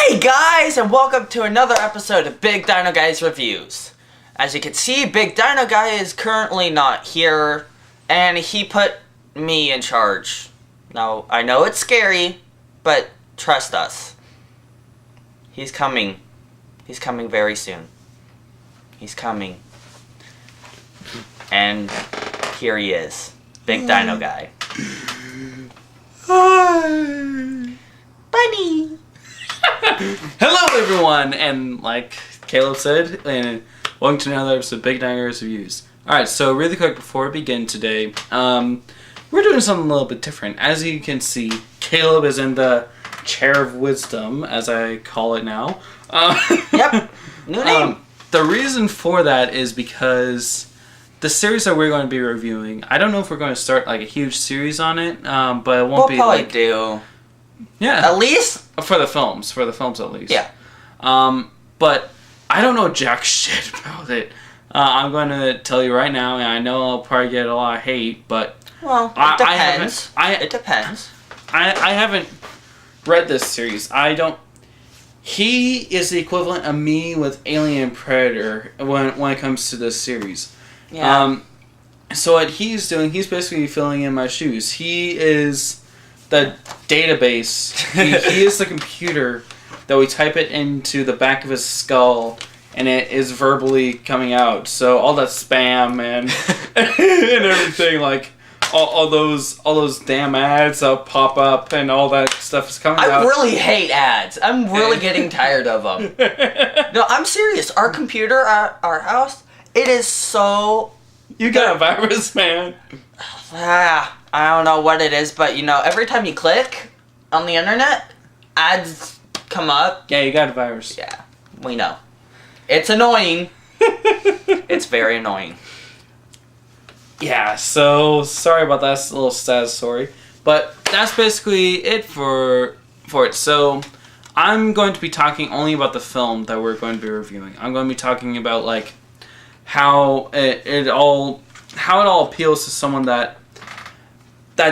Hi guys, and welcome to another episode of Big Dino Guy's Reviews. As you can see, Big Dino Guy is currently not here, and he put me in charge. Now, I know it's scary, but trust us. He's coming. He's coming very soon. He's coming. And here he is. Big Dino Guy. Hi. Bunny! Hello everyone, and like Caleb said, and welcome to another episode of Big Dino Guy's Reviews. Alright, so really quick before we begin today, we're doing something a little bit different. As you can see, Caleb is in the chair of wisdom, as I call it now. Yep, new name. The reason for that is because the series that we're going to be reviewing, I don't know if we're going to start like a huge series on it, but it won't be we'll probably like... do. Yeah. At least? For the films at least. Yeah. But I don't know jack shit about it. I'm going to tell you right now, and I know I'll probably get a lot of hate, but... Well, it depends. It depends. I haven't read this series. I don't... He is the equivalent of me with Alien and Predator when it comes to this series. Yeah. So what he's doing, he's basically filling in my shoes. He is the database. He is the computer that we type it into the back of his skull, and it is verbally coming out. So all that spam and and everything, like all those damn ads that pop up and all that stuff is coming out. I really hate ads. I'm really getting tired of them. No, I'm serious. Our computer at our house, it is so... You got a virus, man. I don't know what it is, but you know, every time you click on the internet, ads come up. Yeah, you got a virus. Yeah, we know. It's annoying. It's very annoying. Yeah, so sorry about that little sad story, but that's basically it for it. So I'm going to be talking only about the film that we're going to be reviewing. I'm going to be talking about like how it all appeals to someone that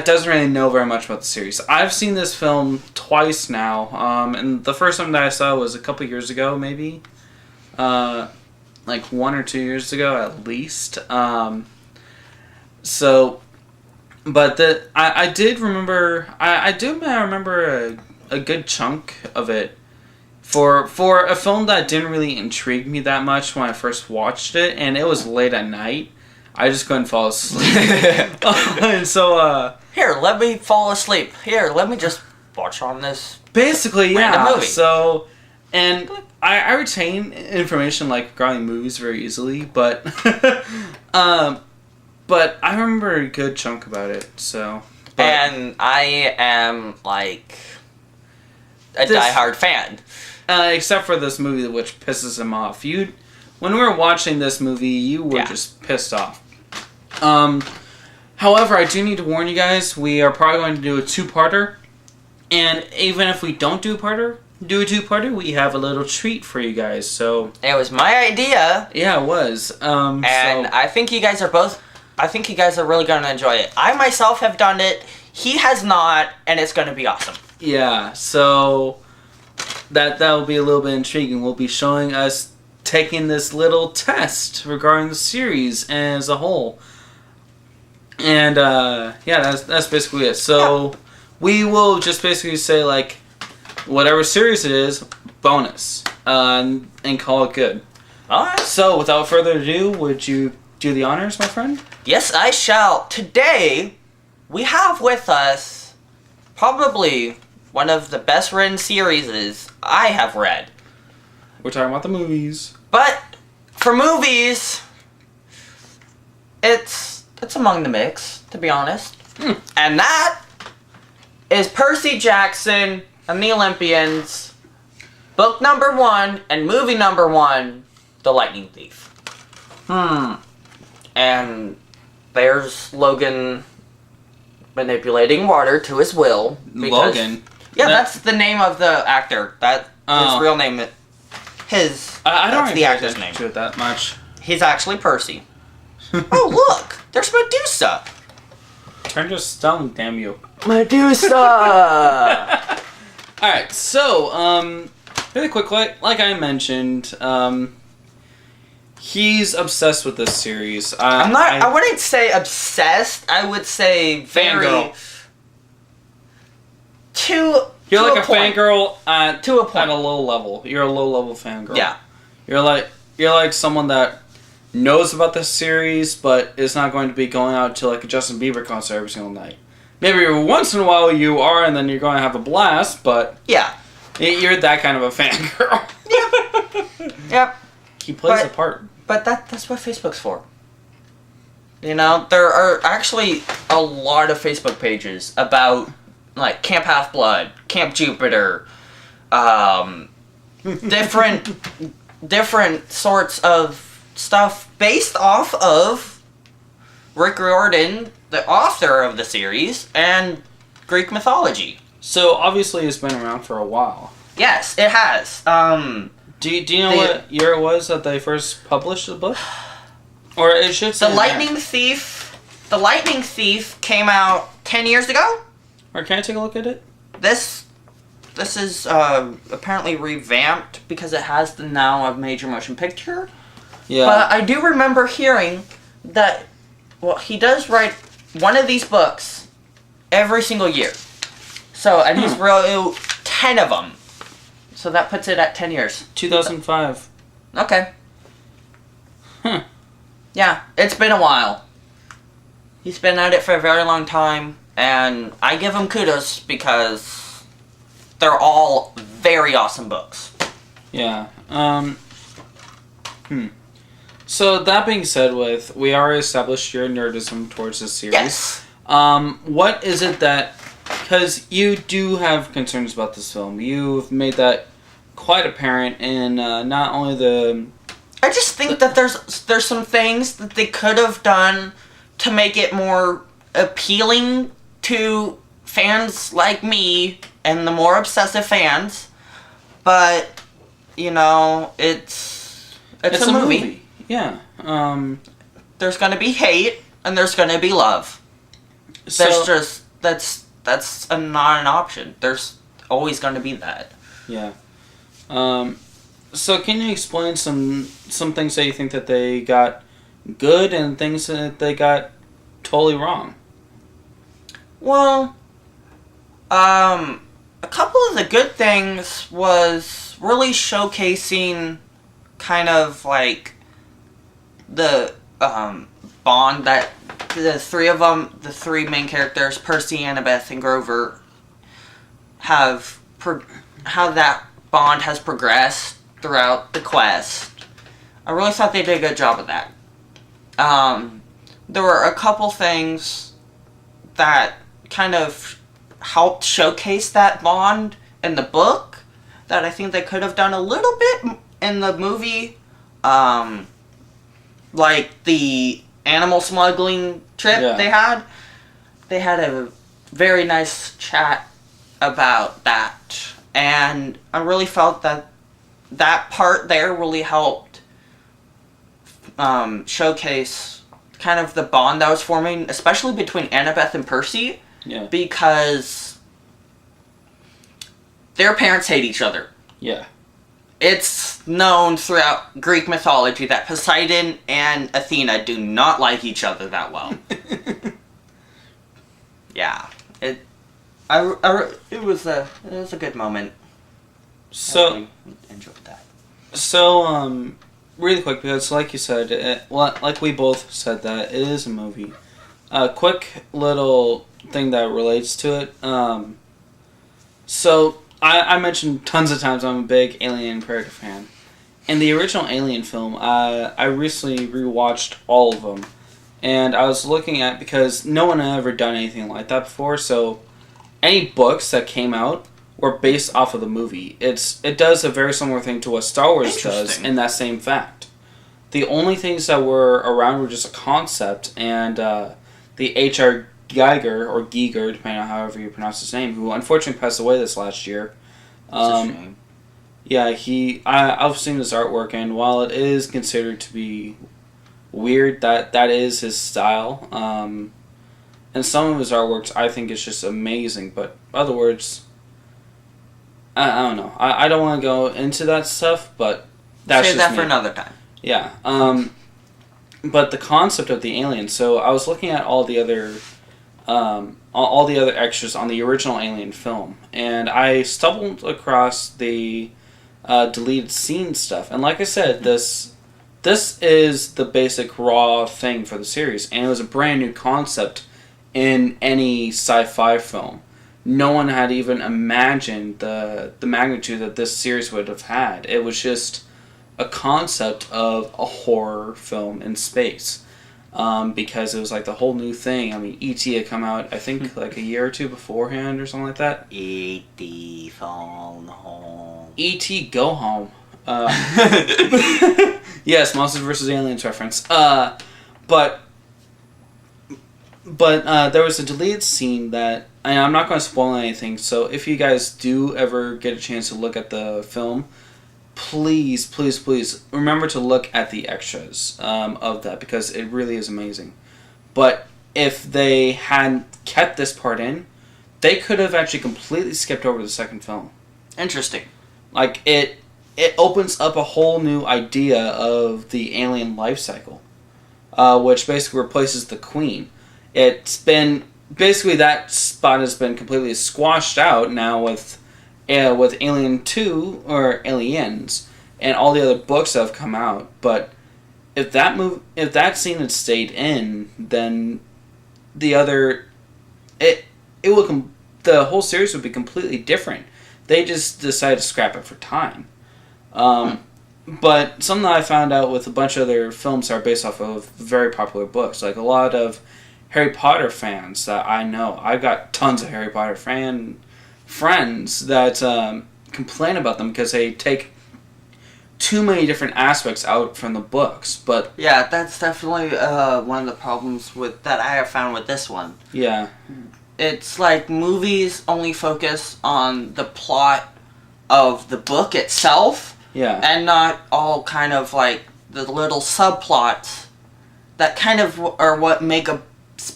doesn't really know very much about the series. I've seen this film twice now, and the first time that I saw it was a couple years ago, maybe, like 1 or 2 years ago at least. So, but I did remember. I remember a good chunk of it for a film that didn't really intrigue me that much when I first watched it, and it was late at night. I just couldn't fall asleep. And so, Here, let me fall asleep. Here, let me just watch on this. Basically, yeah. Random movie. So, and I retain information like regarding movies very easily, but, but I remember a good chunk about it. So, And I am like a diehard fan. Except for this movie, which pisses him off. When we were watching this movie, you were just pissed off. However, I do need to warn you guys, we are probably going to do a two-parter. And even if we don't do a two-parter, we have a little treat for you guys. So It was my idea. Yeah, it was. And I think you guys are really going to enjoy it. I myself have done it. He has not, and it's going to be awesome. Yeah, so that will be a little bit intriguing. We'll be showing us taking this little test regarding the series as a whole. And yeah, that's basically it. So we will just basically say like whatever series it is, bonus, and call it good. Alright. So without further ado, would you do the honors, my friend? Yes, I shall. Today, we have with us probably one of the best written series I have read. We're talking about the movies. But for movies, it's among the mix, to be honest. And that is Percy Jackson and the Olympians, book number 1 and movie number 1, The Lightning Thief. And there's Logan manipulating water to his will. Logan? Yeah, that's the name of the actor. His real name. I don't that's the actor's name. To it that much. He's actually Percy. Oh, look! There's Medusa! Turn your stone, damn you. Medusa! Alright, so, Really quick, like I mentioned, he's obsessed with this series. I wouldn't say obsessed. I would say very... Fangirl. You're like a fangirl to a point. At a low level. You're a low level fangirl. Yeah. You're like someone that knows about this series, but is not going to be going out to like a Justin Bieber concert every single night. Maybe once in a while you are, and then you're going to have a blast. But yeah, you're that kind of a fangirl. Yep. Yep. He plays a part. But that's what Facebook's for. You know, there are actually a lot of Facebook pages about like Camp Half-Blood, Camp Jupiter, different sorts of stuff based off of Rick Riordan, the author of the series, and Greek mythology. So obviously it's been around for a while. Yes, it has. Do you know what year it was that they first published the book? Or it should say The Lightning Thief. The Lightning Thief came out 10 years ago. Or can I take a look at it? This is apparently revamped because it has now a major motion picture. Yeah. But I do remember hearing that, well, he does write one of these books every single year. So, and he's wrote 10 of them. So that puts it at 10 years. 2005. Okay. Yeah, it's been a while. He's been at it for a very long time, and I give him kudos because they're all very awesome books. Yeah. So that being said, we already established your nerdism towards this series. Yes. What is it that, because you do have concerns about this film, you've made that quite apparent in not only the... I just think that there's some things that they could have done to make it more appealing to fans like me and the more obsessive fans. But, you know, it's a movie. Yeah. There's gonna be hate and there's gonna be love. That's not an option. There's always gonna be that. Yeah. So can you explain some things that you think that they got good and things that they got totally wrong? Well, a couple of the good things was really showcasing kind of like the bond that the three of them, the three main characters, Percy, Annabeth, and Grover, how that bond has progressed throughout the quest. I really thought they did a good job of that. There were a couple things that kind of helped showcase that bond in the book that I think they could have done a little bit in the movie. Like the animal smuggling trip they had. They had a very nice chat about that. And I really felt that part there really helped showcase kind of the bond that was forming, especially between Annabeth and Percy. Yeah. Because their parents hate each other. Yeah. It's known throughout Greek mythology that Poseidon and Athena do not like each other that well. Yeah. It was a good moment. So I really enjoyed that. So really quick, because like you said, like we both said, that it is a movie. A quick little thing that relates to it. So I mentioned tons of times I'm a big Alien and Predator fan. In the original Alien film, I recently rewatched all of them, and I was looking at, because no one had ever done anything like that before. So any books that came out were based off of the movie. It does a very similar thing to what Star Wars does in that same fact. The only things that were around were just a concept, and the H.R. Geiger, or Giger, depending on however you pronounce his name, who unfortunately passed away this last year. That's a shame. Yeah, I've seen his artwork, and while it is considered to be weird, that is his style. And some of his artworks I think is just amazing, but in other words, I don't know. I don't want to go into that stuff, but that's Save just that for me. another time. Yeah. But the concept of the alien. So I was looking at all the other, all the other extras on the original Alien film, and I stumbled across the deleted scene stuff. And like I said, this is the basic raw thing for the series, and it was a brand new concept in any sci-fi film. No one had even imagined the magnitude that this series would have had. It was just a concept of a horror film in space. Because it was like the whole new thing. I mean, E.T. had come out, I think, like a year or two beforehand or something like that. E.T. phone home. E.T. Go Home. Yes, Monsters vs. Aliens reference. But there was a deleted scene that, and I'm not going to spoil anything, so if you guys do ever get a chance to look at the film, please, please, please remember to look at the extras of that, because it really is amazing. But if they had kept this part in, they could have actually completely skipped over the second film. Interesting. Like, it opens up a whole new idea of the alien life cycle, which basically replaces the queen. It's been, basically that spot has been completely squashed out now with Alien 2, or Aliens, and all the other books that have come out. But if that scene had stayed in, then the whole series would be completely different. They just decided to scrap it for time. But something that I found out with a bunch of other films that are based off of very popular books, like a lot of Harry Potter fans that I know. I've got tons of Harry Potter friends that complain about them because they take too many different aspects out from the books. But yeah, that's definitely one of the problems that I have found with this one. Yeah. It's like movies only focus on the plot of the book itself. Yeah. And not all kind of like the little subplots that kind of are what make a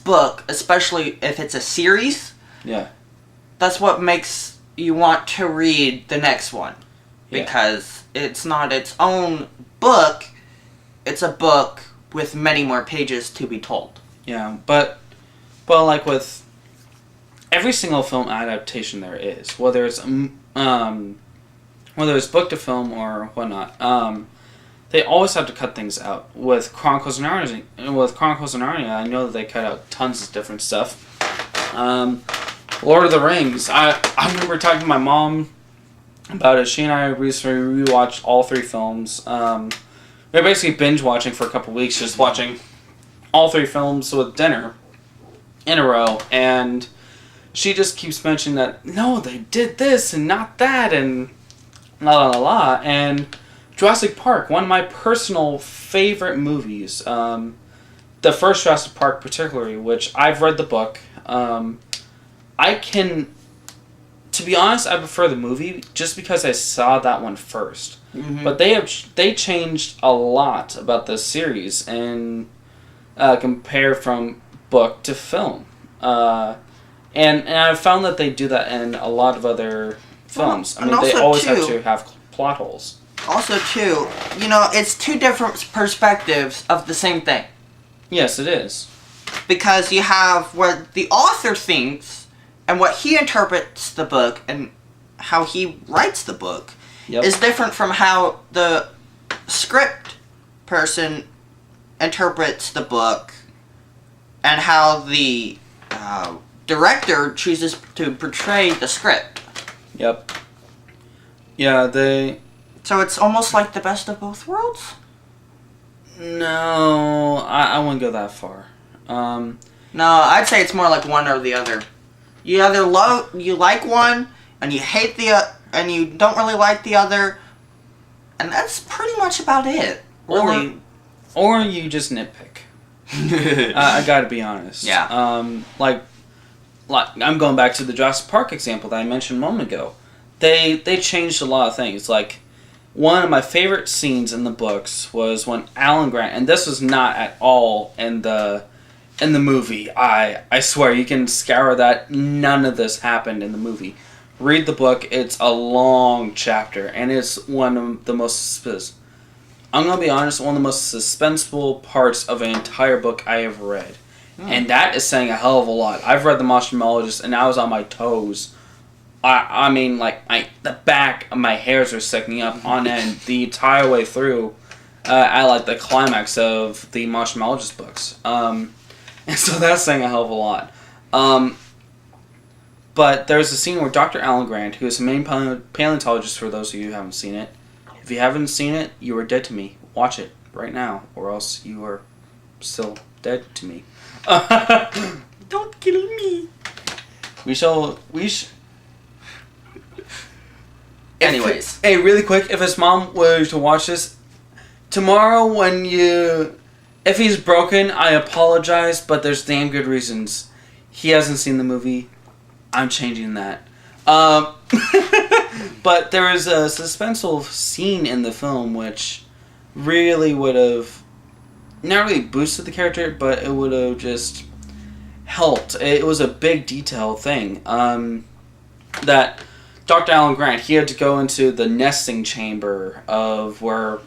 book, especially if it's a series. Yeah. That's what makes you want to read the next one. Yeah. Because it's not its own book, it's a book with many more pages to be told. Yeah, but like with every single film adaptation there is, whether it's book to film or whatnot, they always have to cut things out. With Chronicles of Narnia, I know that they cut out tons of different stuff. Lord of the Rings, I remember talking to my mom about it. She and I recently rewatched all 3 films. We were basically binge watching for a couple weeks, just watching all 3 films with dinner in a row, and she just keeps mentioning that, no, they did this and not that, and la la la. And Jurassic Park, one of my personal favorite movies, the first Jurassic Park particularly, which I've read the book. To be honest, I prefer the movie just because I saw that one first. Mm-hmm. But they changed a lot about the series and compare from book to film. And I've found that they do that in a lot of other films. I mean, they always have to have plot holes. Also, too, it's 2 different perspectives of the same thing. Yes, it is. Because you have what the author thinks and what he interprets the book and how he writes the book is different from how the script person interprets the book and how the director chooses to portray the script. Yep. Yeah, So it's almost like the best of both worlds? No, I wouldn't go that far. No, I'd say it's more like one or the other. You either you like one, and you hate and you don't really like the other, and that's pretty much about it. Really. Or you just nitpick. I gotta be honest. Yeah. Like I'm going back to the Jurassic Park example that I mentioned a moment ago. They changed a lot of things. Like, one of my favorite scenes in the books was when Alan Grant, and this was not at all in the movie. I swear, you can scour that. None of this happened in the movie. read the book. It's a long chapter, and it's one of the most... I'm going to be honest, one of the most suspenseful parts of an entire book I have read. And that is saying a hell of a lot. I've read The Monstrumologist, and I was on my toes. I mean, like, the back of my hairs are sticking up on end the entire way through at, like, the climax of the Monstrumologist books. And so that's saying a hell of a lot. But there's a scene where Dr. Alan Grant, who is the main paleontologist for those of you who haven't seen it, if you haven't seen it, you are dead to me. Watch it right now, or else you are still dead to me. Don't kill me. Anyways. Hey, really quick, if his mom were to watch this, tomorrow if he's broken, I apologize, but there's damn good reasons. He hasn't seen the movie. I'm changing that. But there is a suspenseful scene in the film which really would have not really boosted the character, but it would have just helped. It was a big detail thing. That Dr. Alan Grant, he had to go into the nesting chamber of where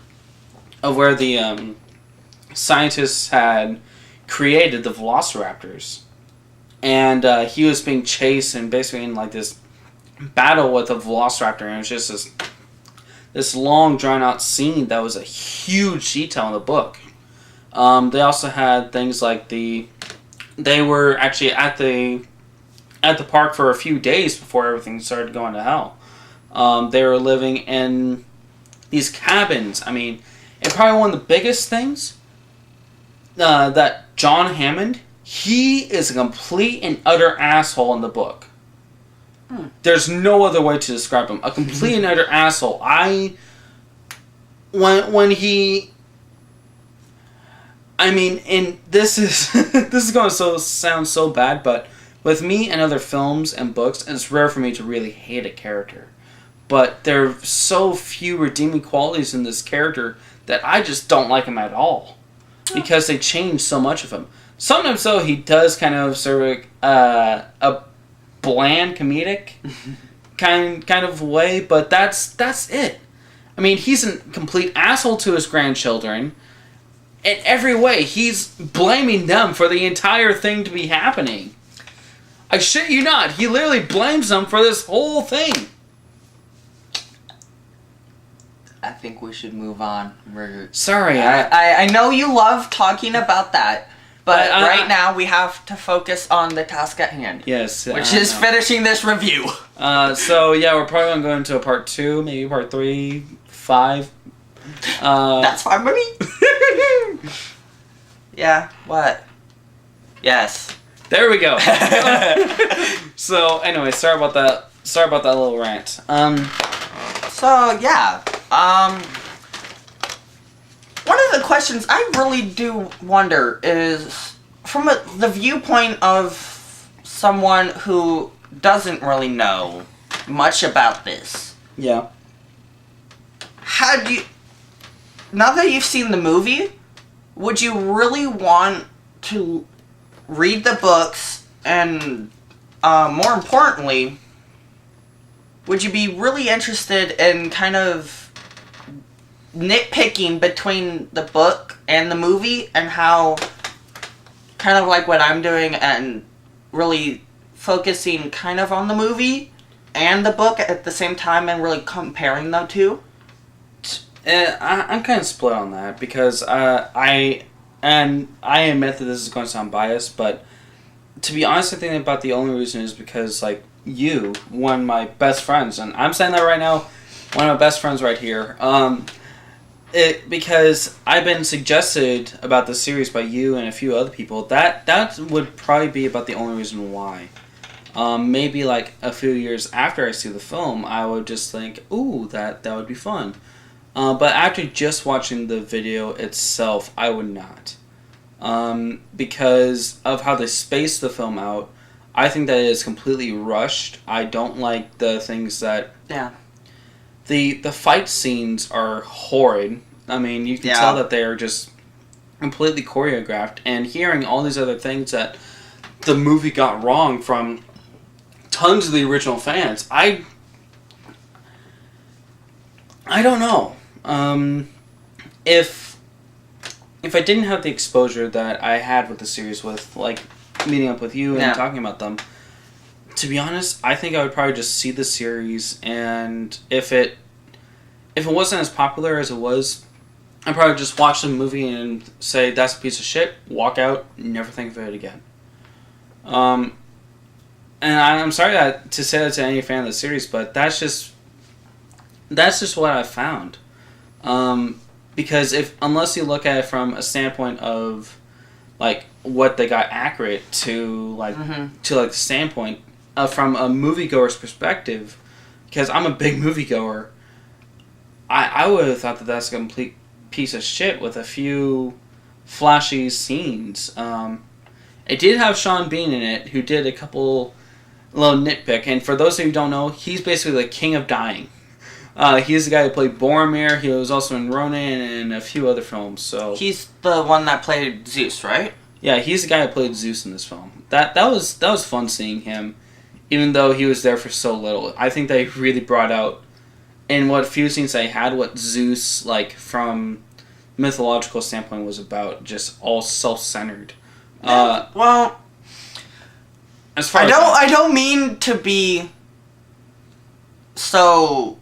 the scientists had created the velociraptors. And he was being chased and basically in like this battle with a velociraptor, and it was just this long drawn out scene that was a huge detail in the book. They also had things like they were actually at the park for a few days before everything started going to hell. They were living in these cabins. I mean, and probably one of the biggest things that John Hammond, he is a complete and utter asshole in the book. There's no other way to describe him. A complete and utter asshole. When he... I mean, and this is this is going to sound so bad, but with me and other films and books, it's rare for me to really hate a character. But there are so few redeeming qualities in this character that I just don't like him at all. Because they change so much of him. Sometimes, though, he does kind of serve a bland comedic kind of way, but that's it. I mean, he's a complete asshole to his grandchildren. In every way, he's blaming them for the entire thing to be happening. I shit you not, he literally blames them for this whole thing. I think we should move on. Sorry, I know you love talking about that, but right now we have to focus on the task at hand. Yes. Which is finishing this review. So, yeah, we're probably going to go into a part 2, maybe part 3, 5. That's fine by me. Yeah, what? Yes. There we go. So, anyway, sorry about that little rant. So, yeah. One of the questions I really do wonder is, from the viewpoint of someone who doesn't really know much about this. Yeah. Now that you've seen the movie, would you really want to read the books, and more importantly, would you be really interested in kind of nitpicking between the book and the movie, and how, kind of like what I'm doing, and really focusing kind of on the movie and the book at the same time and really comparing the two? I'm kind of split on that because I admit that this is going to sound biased, but to be honest, I think about the only reason is because, like, you, one of my best friends, and I'm saying that right now, one of my best friends right here, because I've been suggested about this series by you and a few other people, that would probably be about the only reason why. Maybe like a few years after I see the film, I would just think, ooh, that would be fun. But after just watching the video itself, I would not. Because of how they spaced the film out, I think that it is completely rushed. I don't like the things that... Yeah. The fight scenes are horrid. I mean, you can tell that they are just completely choreographed. And hearing all these other things that the movie got wrong, from tons of the original fans. I don't know. If I didn't have the exposure that I had with the series, with like meeting up with you and talking about them, to be honest, I think I would probably just see the series, and if it wasn't as popular as it was, I'd probably just watch the movie and say that's a piece of shit, walk out, never think of it again. And I'm sorry to say that to any fan of the series, but that's just what I've found. Because unless you look at it from a standpoint of like what they got accurate to like the standpoint from a moviegoer's perspective, because I'm a big moviegoer, I would have thought that that's a complete piece of shit with a few flashy scenes. It did have Sean Bean in it, who did a couple little nitpick, and for those of you who don't know, he's basically the king of dying. He's the guy who played Boromir. He was also in Ronin and a few other films. So he's the one that played Zeus, right? Yeah, he's the guy who played Zeus in this film. That was fun seeing him, even though he was there for so little. I think they really brought out, in what few scenes they had, what Zeus, like from mythological standpoint, was about. Just all self-centered. Well, as far I don't mean to be so,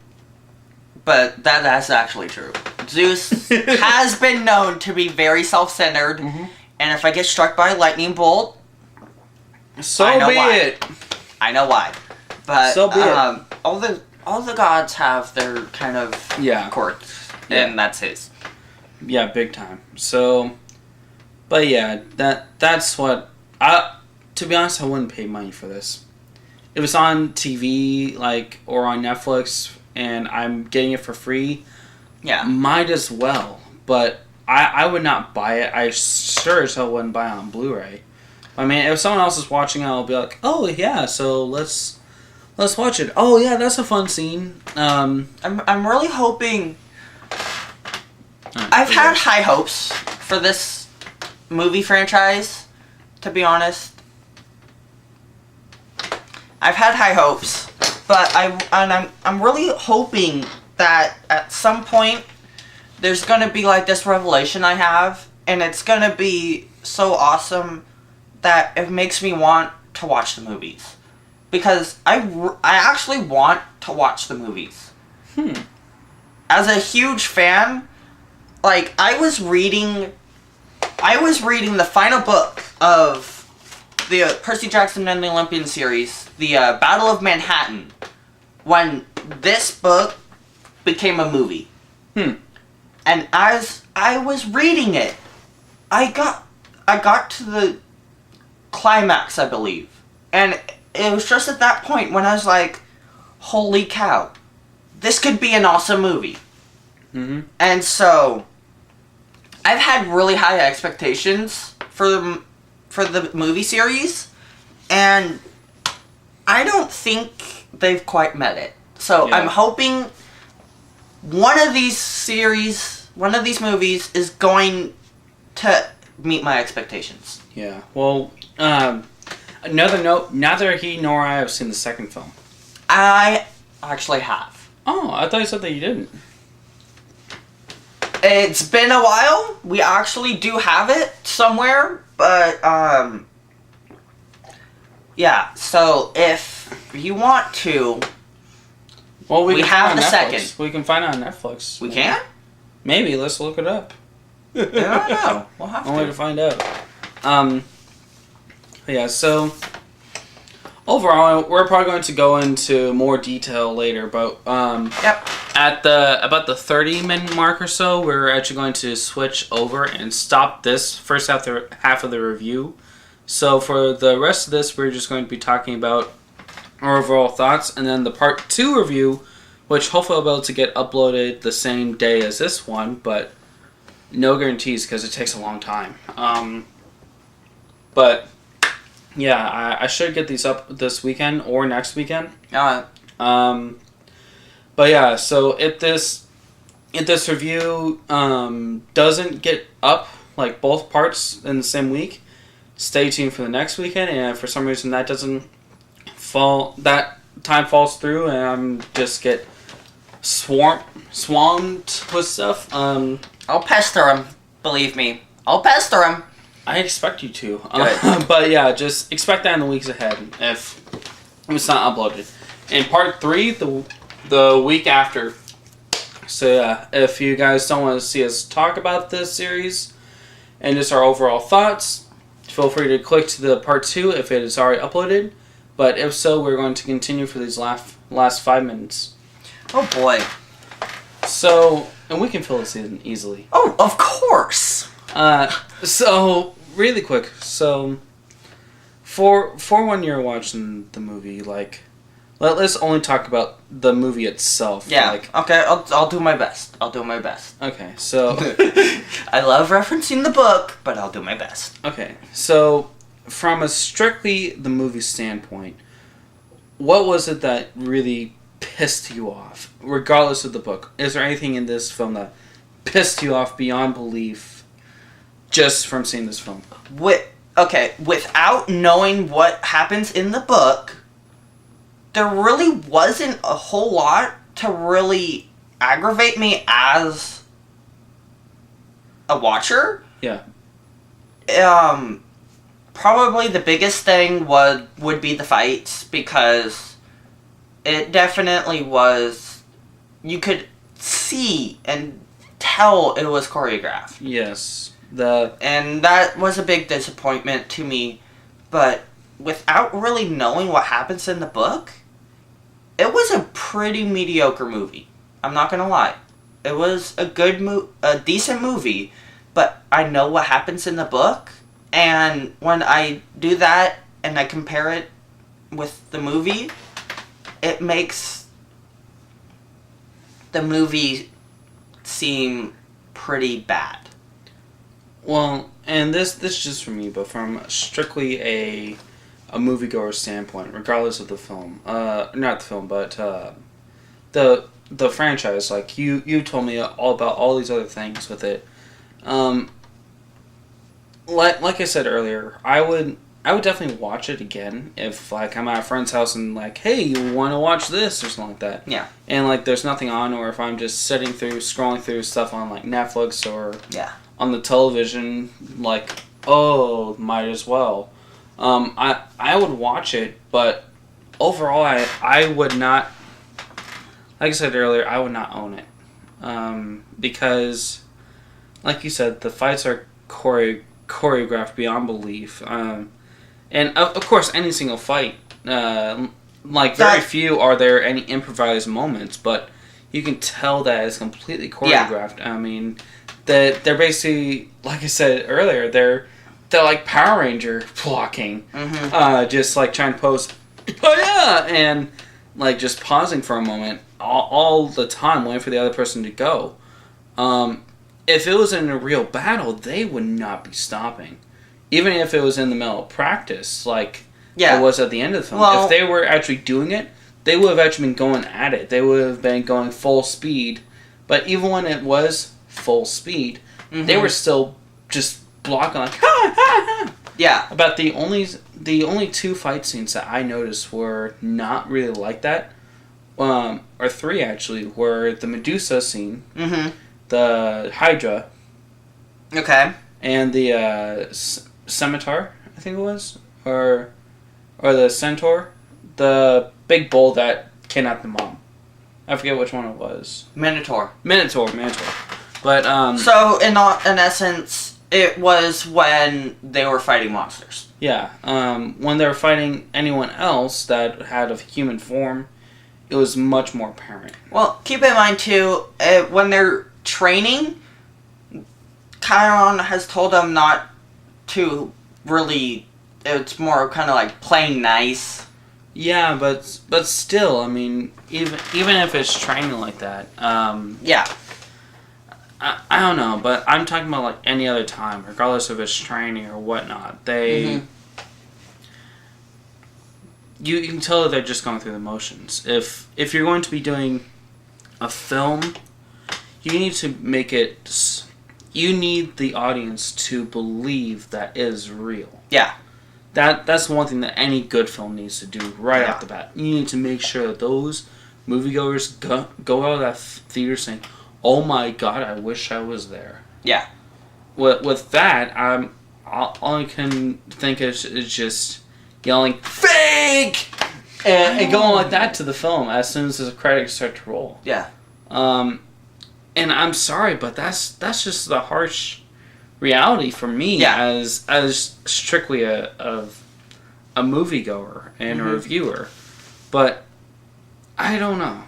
but that's actually true. Zeus has been known to be very self-centered, and if I get struck by a lightning bolt, so I know be why. it. I know why, but so be it. all the gods have their kind of quirks, and that's his. Yeah, big time. So, but yeah, that's what to be honest, I wouldn't pay money for this. If it's on TV, like, or on Netflix, and I'm getting it for free, might as well. But I would not buy it. I sure as hell wouldn't buy it on Blu-ray. I mean, if someone else is watching it, I'll be like, oh yeah, so let's watch it. Oh yeah, that's a fun scene. I'm really hoping. I've had high hopes for this movie franchise, to be honest. I've had high hopes, but I'm really hoping that at some point there's gonna be like this revelation I have, and it's gonna be so awesome that it makes me want to watch the movies, because I actually want to watch the movies. As a huge fan, like I was reading the final book of the Percy Jackson and the Olympian series, the Battle of Manhattan, when this book became a movie. And as I was reading it, I got to the climax, I believe. And it was just at that point when I was like, holy cow, this could be an awesome movie. And so I've had really high expectations for the movie series, and I don't think they've quite met it. So I'm hoping one of these movies is going to meet my expectations. Yeah. Well, another note, neither he nor I have seen the second film. I actually have. Oh, I thought you said that you didn't. It's been a while. We actually do have it somewhere, but yeah. So if you want to, well, we have the Netflix. Second. We can find it on Netflix. We can? Maybe. Let's look it up. I don't know. We'll have Only to find out. Yeah. So overall, we're probably going to go into more detail later, but at about the 30-minute mark or so, we're actually going to switch over and stop this first half of the review. So for the rest of this, we're just going to be talking about our overall thoughts, and then the part 2 review, which hopefully I'll be able to get uploaded the same day as this one, but no guarantees because it takes a long time. But yeah, I should get these up this weekend or next weekend. But yeah, so if this review doesn't get up, like both parts in the same week, stay tuned for the next weekend. And if for some reason that doesn't time falls through and I'm just get swamped with stuff. I'll pester him. Believe me, I'll pester him. I expect you to. Good. But yeah, just expect that in the weeks ahead if it's not uploaded. And part 3, the week after. So yeah, if you guys don't want to see us talk about this series and just our overall thoughts, feel free to click to the part 2 if it is already uploaded. But if so, we're going to continue for these last 5 minutes. Oh boy. So, and we can fill this in easily. Oh, of course. So really quick. So, for when you're watching the movie, like, let's only talk about the movie itself. Yeah. Like, Okay. I'll do my best. I'll do my best. okay. So. I love referencing the book, but I'll do my best. Okay. So, from a strictly the movie standpoint, what was it that really pissed you off, regardless of the book? Is there anything in this film that pissed you off beyond belief just from seeing this film? Without knowing what happens in the book, there really wasn't a whole lot to really aggravate me as a watcher. Yeah. Probably the biggest thing would be the fights, because it definitely was, you could see and tell it was choreographed. Yes. And that was a big disappointment to me, but without really knowing what happens in the book, it was a pretty mediocre movie. I'm not gonna lie. It was a decent movie, but I know what happens in the book, and when I do that and I compare it with the movie, it makes the movie seem pretty bad. Well, and this is just for me, but from strictly a moviegoer standpoint, regardless of the film, not the film, but the franchise. Like you told me all about all these other things with it. Like I said earlier, I would definitely watch it again if like I'm at a friend's house and like, hey, you want to watch this or something like that. Yeah. And like there's nothing on, or if I'm just scrolling through stuff on like Netflix or on the television, like, oh, might as well. I would watch it, but overall I would not, like I said earlier, I would not own it. Because like you said, the fights are choreographed beyond belief. And of course any single fight, like very few are there any improvised moments, but you can tell that it's completely choreographed. I mean, they're basically, like I said earlier, they're like Power Ranger blocking, just like trying to pose, oh yeah, and like just pausing for a moment all the time, waiting for the other person to go. If it was in a real battle, they would not be stopping, even if it was in the middle of practice, like it was at the end of the film. Well, if they were actually doing it, they would have actually been going at it. They would have been going full speed. But even when it was full speed, they were still just blocking like, ha, ha, ha. Yeah. About the only 2 fight scenes that I noticed were not really like that, or 3 actually, were the Medusa scene, the Hydra, and the Scimitar, I think it was, or the Centaur, the big bull that kidnapped the mom. I forget which one it was. Minotaur. But so in essence, it was when they were fighting monsters. Yeah. When they were fighting anyone else that had a human form, it was much more apparent. Well, keep in mind too, when they're training, Chiron has told them not to really. It's more kind of like playing nice. Yeah, but still, I mean, even if it's training like that, yeah. I don't know, but I'm talking about like any other time, regardless if it's training or whatnot. They, you can tell that they're just going through the motions. If you're going to be doing a film, you need to make it. You need the audience to believe that is real. Yeah. That's one thing that any good film needs to do right off Yeah. the bat. You need to make sure that those moviegoers go out of that theater saying, "Oh my God, I wish I was there." Yeah. With that, all I can think is just yelling "fake" and going like that to the film as soon as the credits start to roll. Yeah. And I'm sorry, but that's just the harsh reality for me as strictly a moviegoer and a reviewer. But I don't know.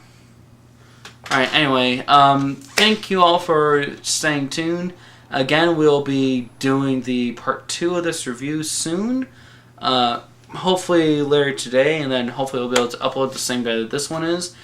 Alright, anyway, thank you all for staying tuned. Again, we'll be doing the part 2 of this review soon. Hopefully later today, and then hopefully we'll be able to upload the same day that this one is.